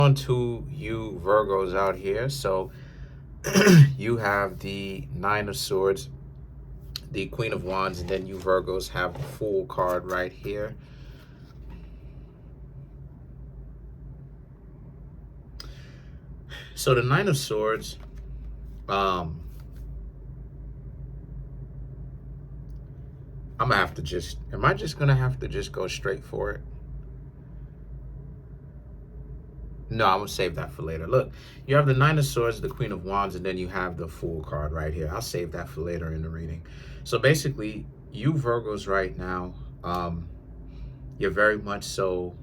On to you Virgos out here. So you have the Nine of Swords, the Queen of Wands, and then you Virgos have the Fool card right here. So the Nine of Swords, I'm gonna have to just, am I just gonna have to just go straight for it? No, I'm gonna save that for later. Look, you have the Nine of Swords, the Queen of Wands, and then you have the Fool card right here. I'll save that for later in the reading. So basically, you Virgos right now, you're very much so,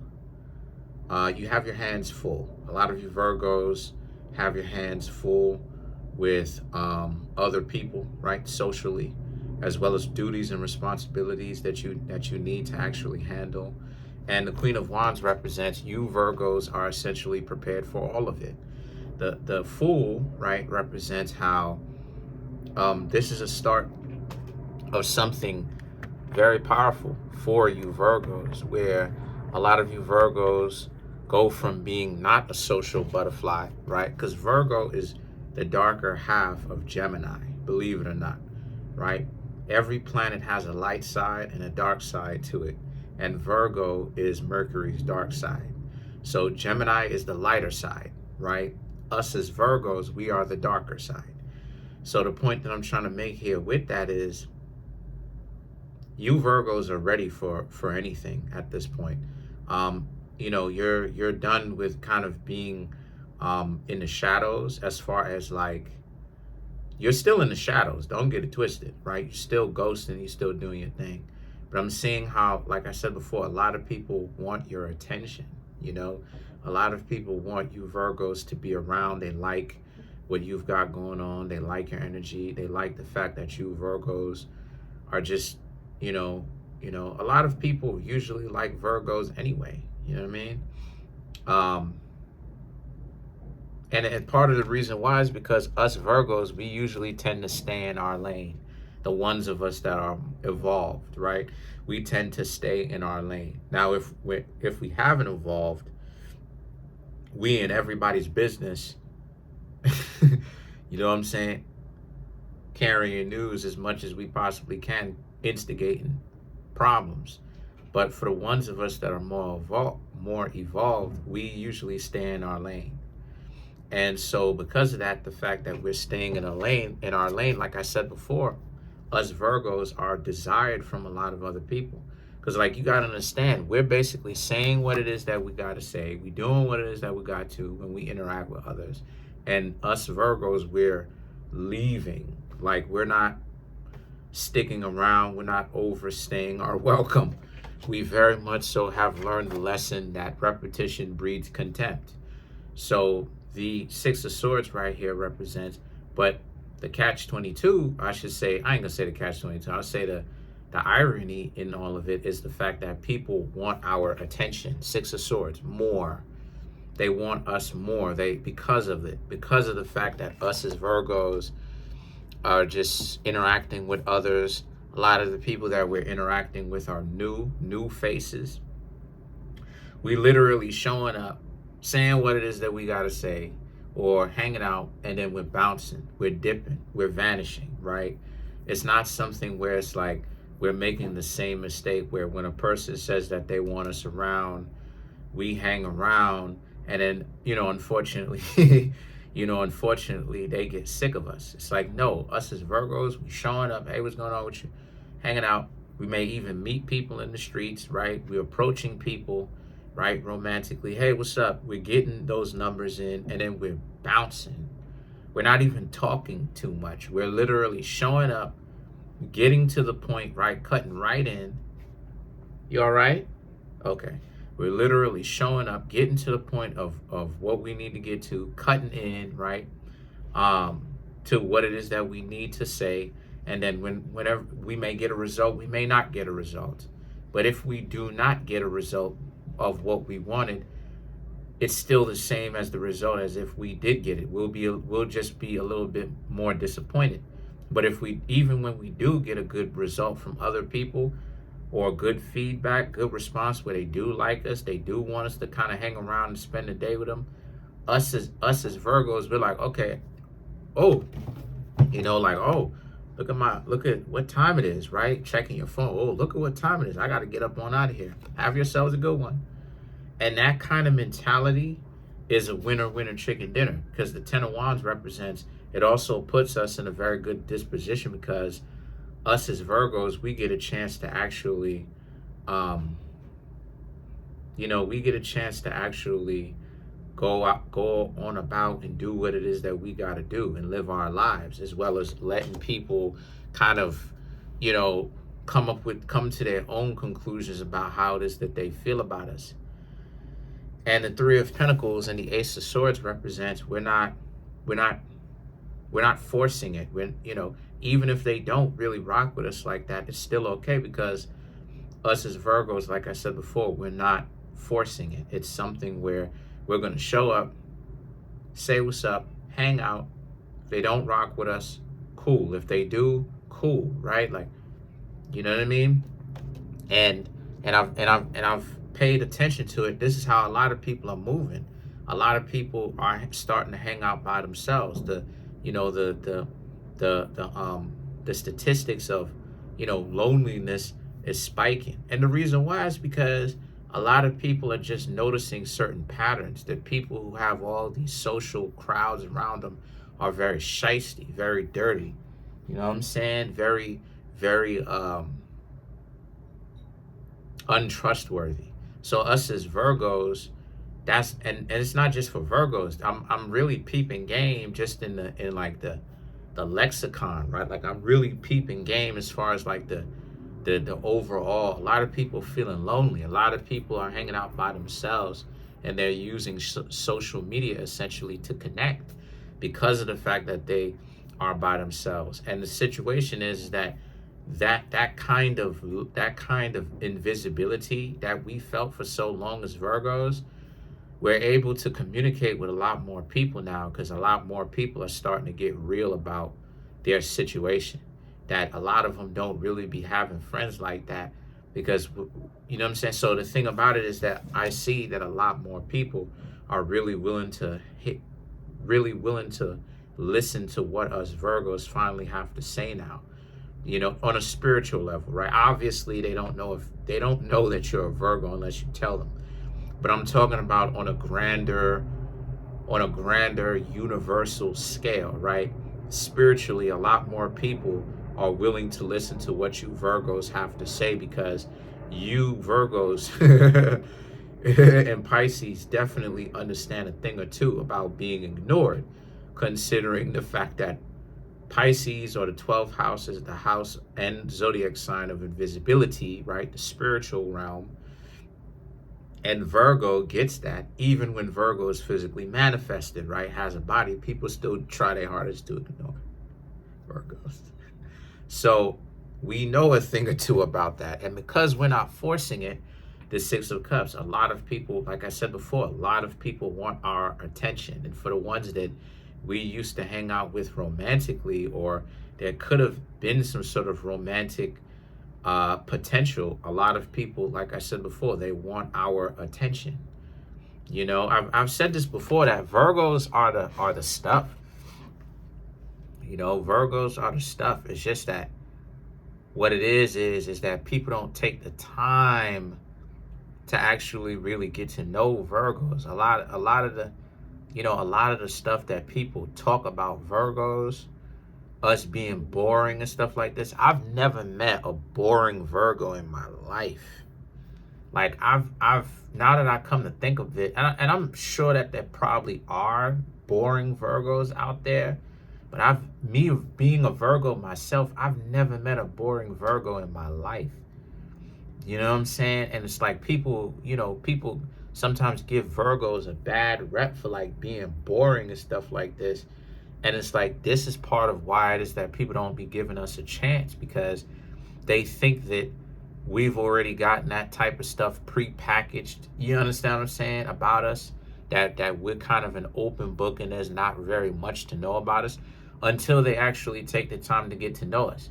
you have your hands full. A lot of you Virgos have your hands full with other people, right? Socially, as well as duties and responsibilities that you need to actually handle. And the Queen of Wands represents you Virgos are essentially prepared for all of it. The Fool, right, represents how this is a start of something very powerful for you Virgos, where a lot of you Virgos go from being not a social butterfly, right? Because Virgo is the darker half of Gemini, believe it or not, right? Every planet has a light side and a dark side to it. And Virgo is Mercury's dark side. So Gemini is the lighter side, right? Us as Virgos, we are the darker side. So the point that I'm trying to make here with that is you Virgos are ready for anything at this point. You know, you're done with kind of being in the shadows, as far as like, you're still in the shadows. Don't get it twisted, right? You're still ghosting, you're still doing your thing. But I'm seeing how, like I said before, a lot of people want your attention, you know? A lot of people want you Virgos to be around. They like what you've got going on. They like your energy. They like the fact that you Virgos are just, you know, a lot of people usually like Virgos anyway, you know what I mean? And part of the reason why is because us Virgos, we usually tend to stay in our lane. The ones of us that are evolved, right? We tend to stay in our lane. Now, if we haven't evolved, we in everybody's business, you know what I'm saying? Carrying news as much as we possibly can, instigating problems. But for the ones of us that are more evolved, we usually stay in our lane. And so because of that, the fact that we're staying in our lane, like I said before, us Virgos are desired from a lot of other people. Because like, you got to understand, we're basically saying what it is that we got to say. We doing what it is that we got to when we interact with others. And us Virgos, we're leaving. Like, we're not sticking around. We're not overstaying our welcome. We very much so have learned the lesson that repetition breeds contempt. So the Six of Swords right here represents, but the catch-22, I should say, I ain't gonna say the catch-22, I'll say the irony in all of it is the fact that people want our attention. Six of Swords, more. They want us more. Because of the fact that us as Virgos are just interacting with others. A lot of the people that we're interacting with are new faces. We literally showing up, saying what it is that we gotta say, or hanging out, and then we're bouncing, we're dipping, we're vanishing, right? It's not something where it's like we're making the same mistake where when a person says that they want us around, we hang around, and then, unfortunately, unfortunately, they get sick of us. It's like, no, us as Virgos, we showing up, hey, what's going on with you? Hanging out. We may even meet people in the streets, right? We're approaching people, right, romantically. Hey, what's up? We're getting those numbers in, and then we're bouncing. We're not even talking too much. We're literally showing up, getting to the point, right, cutting right in. You all right? Okay. We're literally showing up, getting to the point of what we need to get to, cutting in, right, to what it is that we need to say. And then whenever we may get a result, we may not get a result. But if we do not get a result of what we wanted, it's still the same as the result as if we did get it. We'll just be a little bit more disappointed. But if even when we do get a good result from other people, or good feedback, good response, where they do like us, they do want us to kind of hang around and spend the day with them, us as Virgos, we're like, okay, oh, like, oh, look at what time it is, right? Checking your phone. Oh, look at what time it is. I got to get up on out of here. Have yourselves a good one. And that kind of mentality is a winner chicken dinner, because the Ten of Wands represents, it also puts us in a very good disposition, because us as Virgos, we get a chance to actually, we get a chance to actually go on about and do what it is that we got to do and live our lives, as well as letting people kind of, come to their own conclusions about how it is that they feel about us. And the Three of Pentacles and the Ace of Swords represents, we're not forcing it. Even if they don't really rock with us like that, it's still okay, because us as Virgos, like I said before, we're not forcing it. It's something where we're going to show up, say what's up, hang out. If they don't rock with us, cool. If they do, cool, right? Like, you know what I mean? And I've paid attention to it. This is how a lot of people are moving. A lot of people are starting to hang out by themselves. The statistics of, loneliness is spiking. And the reason why is because a lot of people are just noticing certain patterns, that people who have all these social crowds around them are very shisty, very dirty. You know what I'm saying? Very, very untrustworthy. So us as Virgos, and it's not just for Virgos. I'm really peeping game just in the lexicon, right? Like, I'm really peeping game as far as like the overall. A lot of people feeling lonely. A lot of people are hanging out by themselves, and they're using social media essentially to connect, because of the fact that they are by themselves. And the situation is that kind of invisibility that we felt for so long as Virgos, we're able to communicate with a lot more people now, because a lot more people are starting to get real about their situation. That a lot of them don't really be having friends like that, because, you know what I'm saying? So the thing about it is that I see that a lot more people are really willing to listen to what us Virgos finally have to say now, on a spiritual level, right? Obviously, they don't know that you're a Virgo unless you tell them. But I'm talking about on a grander universal scale, right? Spiritually, a lot more people are willing to listen to what you Virgos have to say, because you Virgos and Pisces definitely understand a thing or two about being ignored, considering the fact that Pisces, or the 12th house, is the house and zodiac sign of invisibility, right? The spiritual realm. And Virgo gets that. Even when Virgo is physically manifested, right, has a body, people still try their hardest to ignore Virgos. So we know a thing or two about that. And because we're not forcing it, the Six of Cups, a lot of people, like I said before, a lot of people want our attention. And for the ones that we used to hang out with romantically, or there could have been some sort of romantic potential, a lot of people, like I said before, they want our attention. I've said this before, that Virgos are the stuff. Virgos are the stuff. It's just that what it is that people don't take the time to actually really get to know Virgos. A lot of the stuff that people talk about Virgos, us being boring and stuff like this. I've never met a boring Virgo in my life. Like, I've now that I come to think of it, and I'm sure that there probably are boring Virgos out there, but me being a Virgo myself, I've never met a boring Virgo in my life. You know what I'm saying? And it's like people sometimes give Virgos a bad rep for like being boring and stuff like this. And it's like, this is part of why it is that people don't be giving us a chance, because they think that we've already gotten that type of stuff pre-packaged. You understand what I'm saying about us? That we're kind of an open book and there's not very much to know about us, until they actually take the time to get to know us.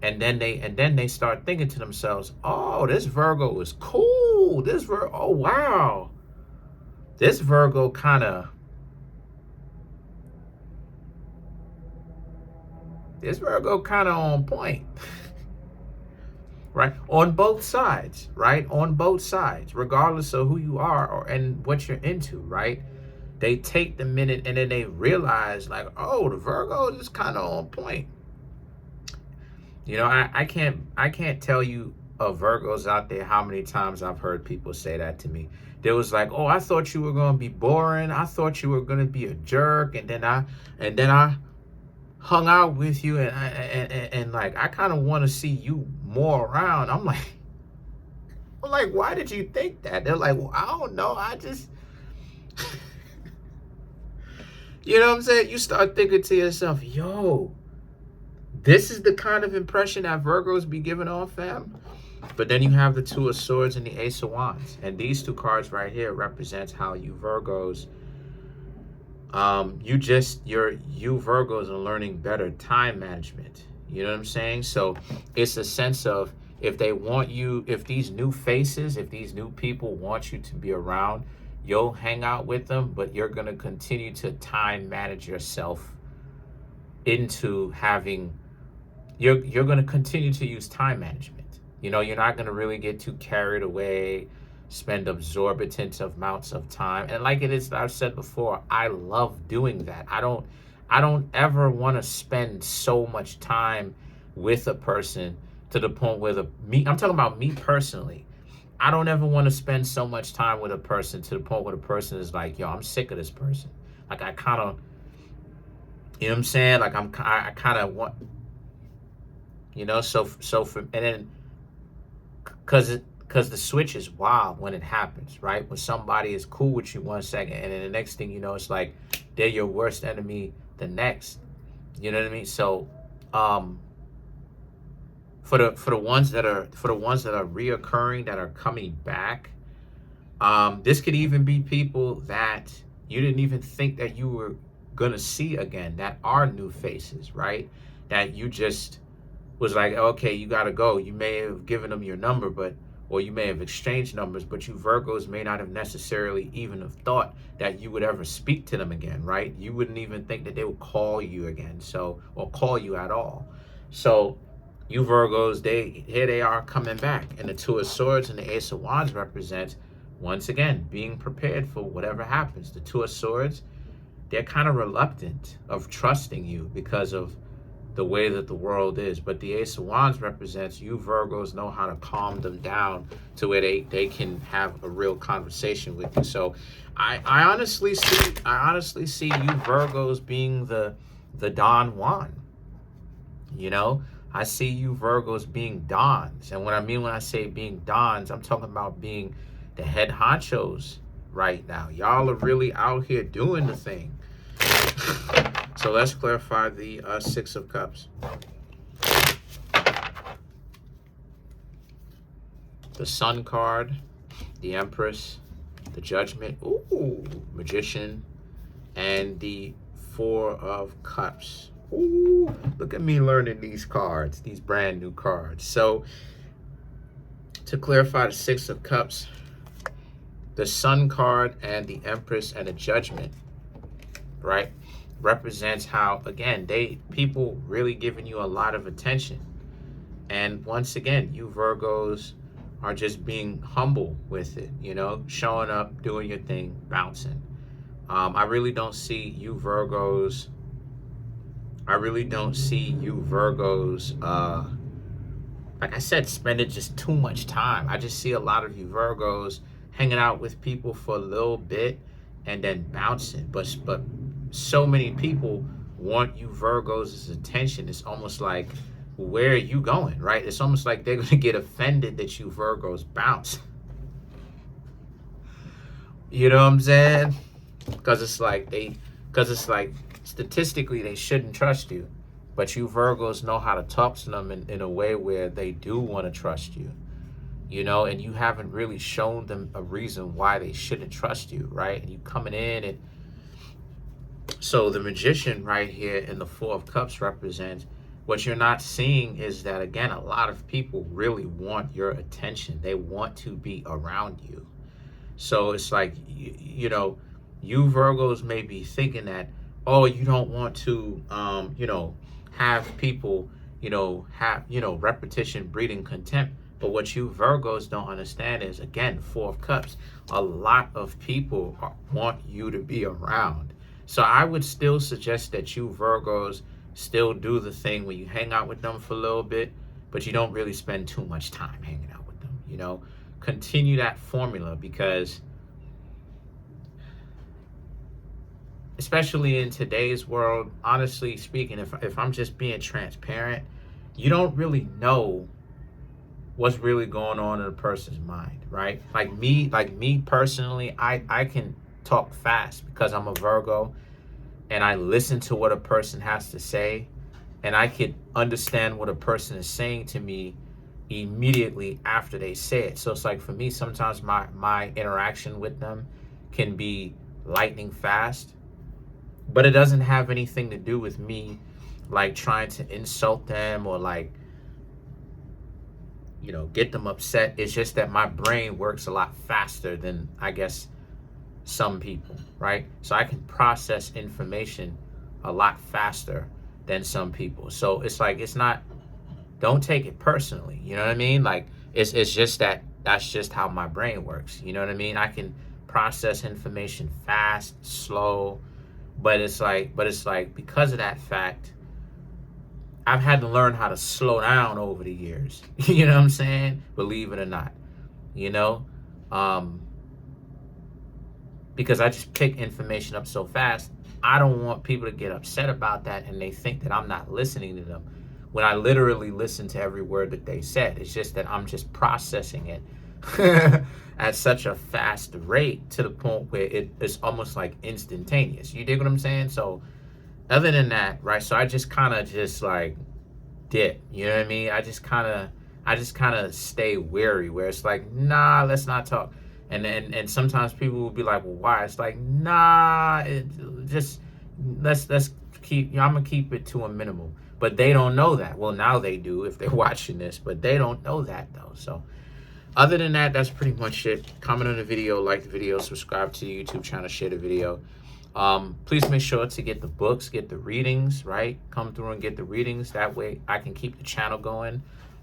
And then they start thinking to themselves, oh, this Virgo is cool. Oh, wow. This Virgo kind of This Virgo kind of on point. Right? On both sides, right? On both sides, regardless of who you are and what you're into, right? They take the minute and then they realize, like, oh, the Virgo is kind of on point. You know, I can't tell you of Virgos out there how many times I've heard people say that to me. They was like, oh, I thought you were gonna be boring. I thought you were gonna be a jerk, and then I hung out with you, and like I kind of want to see you more around. I'm like, why did you think that? They're like, well, I don't know. I just, you know what I'm saying? You start thinking to yourself, yo, this is the kind of impression that Virgos be giving off, fam. But then you have the Two of Swords and the Ace of Wands, and these two cards right here represents how you Virgos. You Virgos are learning better time management. You know what I'm saying? So it's a sense of if they want you, if these new faces, if these new people want you to be around, you'll hang out with them, but you're going to continue to time manage yourself into having, you're going to continue to use time management. You know, you're not going to really get too carried away, spend exorbitant amounts of time. And like it is, I've said before, I love doing that. I don't ever want to spend so much time with a person to the point where I'm talking about me personally. I don't ever want to spend so much time with a person to the point where the person is like, yo, I'm sick of this person. Like I kind of, you know what I'm saying? Like I kind of want, you know, so for, and then, because the switch is wild when it happens, right? When somebody is cool with you 1 second, and then the next thing you know, it's like they're your worst enemy the next. You know what I mean? So, for the ones that are reoccurring, that are coming back, this could even be people that you didn't even think that you were gonna see again, that are new faces, right? That you just was like, okay, you gotta go. You may have given them your number, or you may have exchanged numbers, but you Virgos may not have necessarily even have thought that you would ever speak to them again, right? You wouldn't even think that they would call you again, or call you at all. So you Virgos, here they are coming back. And the Two of Swords and the Ace of Wands represents, once again, being prepared for whatever happens. The Two of Swords, they're kind of reluctant of trusting you because of the way that the world is. But the Ace of Wands represents you Virgos know how to calm them down to where they can have a real conversation with you. So I honestly see you Virgos being the Don Juan. You know, I see you Virgos being Dons. And what I mean when I say being Dons, I'm talking about being the head honchos right now. Y'all are really out here doing the thing. So let's clarify the Six of Cups. The Sun card, the Empress, the Judgment, ooh, Magician, and the Four of Cups. Ooh, look at me learning these cards, these brand new cards. So to clarify the Six of Cups, the Sun card and the Empress and the Judgment, right, represents how, again, people really giving you a lot of attention. And once again, you Virgos are just being humble with it, you know, showing up, doing your thing, bouncing. I really don't see you Virgos, like I said, spending just too much time. I just see a lot of you Virgos hanging out with people for a little bit and then bouncing. But so many people want you Virgos' attention. It's almost like, where are you going, right? It's almost like they're going to get offended that you Virgos bounce. You know what I'm saying? Because it's like statistically they shouldn't trust you, but you Virgos know how to talk to them in a way where they do want to trust you, you know, and you haven't really shown them a reason why they shouldn't trust you, right? And you coming in, and so the Magician right here in the Four of Cups represents, what you're not seeing is that, again, a lot of people really want your attention. They want to be around you. So it's like, you know, you Virgos may be thinking that, oh, you don't want to, you know, have people, repetition breeding contempt. But what you Virgos don't understand is, again, Four of Cups. A lot of people want you to be around. So I would still suggest that you Virgos still do the thing when you hang out with them for a little bit, but you don't really spend too much time hanging out with them. Continue that formula, because especially in today's world, honestly speaking, if I'm just being transparent, you don't really know what's really going on in a person's mind, right? Like me personally, I can talk fast because I'm a Virgo, and I listen to what a person has to say, and I could understand what a person is saying to me immediately after they say it. So it's like, for me, sometimes my interaction with them can be lightning fast, but it doesn't have anything to do with me like trying to insult them or like, get them upset. It's just that my brain works a lot faster than, I guess, some people, right? So I can process information a lot faster than some people. So it's like, don't take it personally. You know what I mean? Like, it's just that's just how my brain works. You know what I mean? I can process information fast, slow, but it's like because of that fact, I've had to learn how to slow down over the years. You know what I'm saying? Believe it or not, because I just pick information up so fast. I don't want people to get upset about that and they think that I'm not listening to them, when I literally listen to every word that they said. It's just that I'm just processing it at such a fast rate, to the point where it's almost like instantaneous. You dig what I'm saying? So other than that, right? So I just kind of just like dip. You know what I mean? I just kind of stay wary, where it's like, nah, let's not talk. And sometimes people will be like, well, why? It's like, nah, just let's keep. I'm gonna keep it to a minimum. But they don't know that. Well, now they do if they're watching this, but they don't know that though. So other than that, that's pretty much it. Comment on the video, like the video, subscribe to the YouTube channel, share the video. Please make sure to get the books, get the readings, right? Come through and get the readings. That way I can keep the channel going,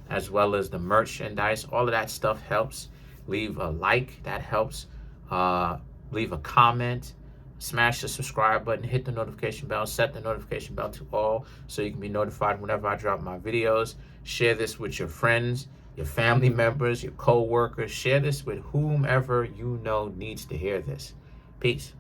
as well as the merchandise. All of that stuff helps. Leave a like, that helps. Leave a comment. Smash the subscribe button, hit the notification bell, set the notification bell to all so you can be notified whenever I drop my videos. Share this with your friends, your family members, your co-workers. Share this with whomever you know needs to hear this. Peace.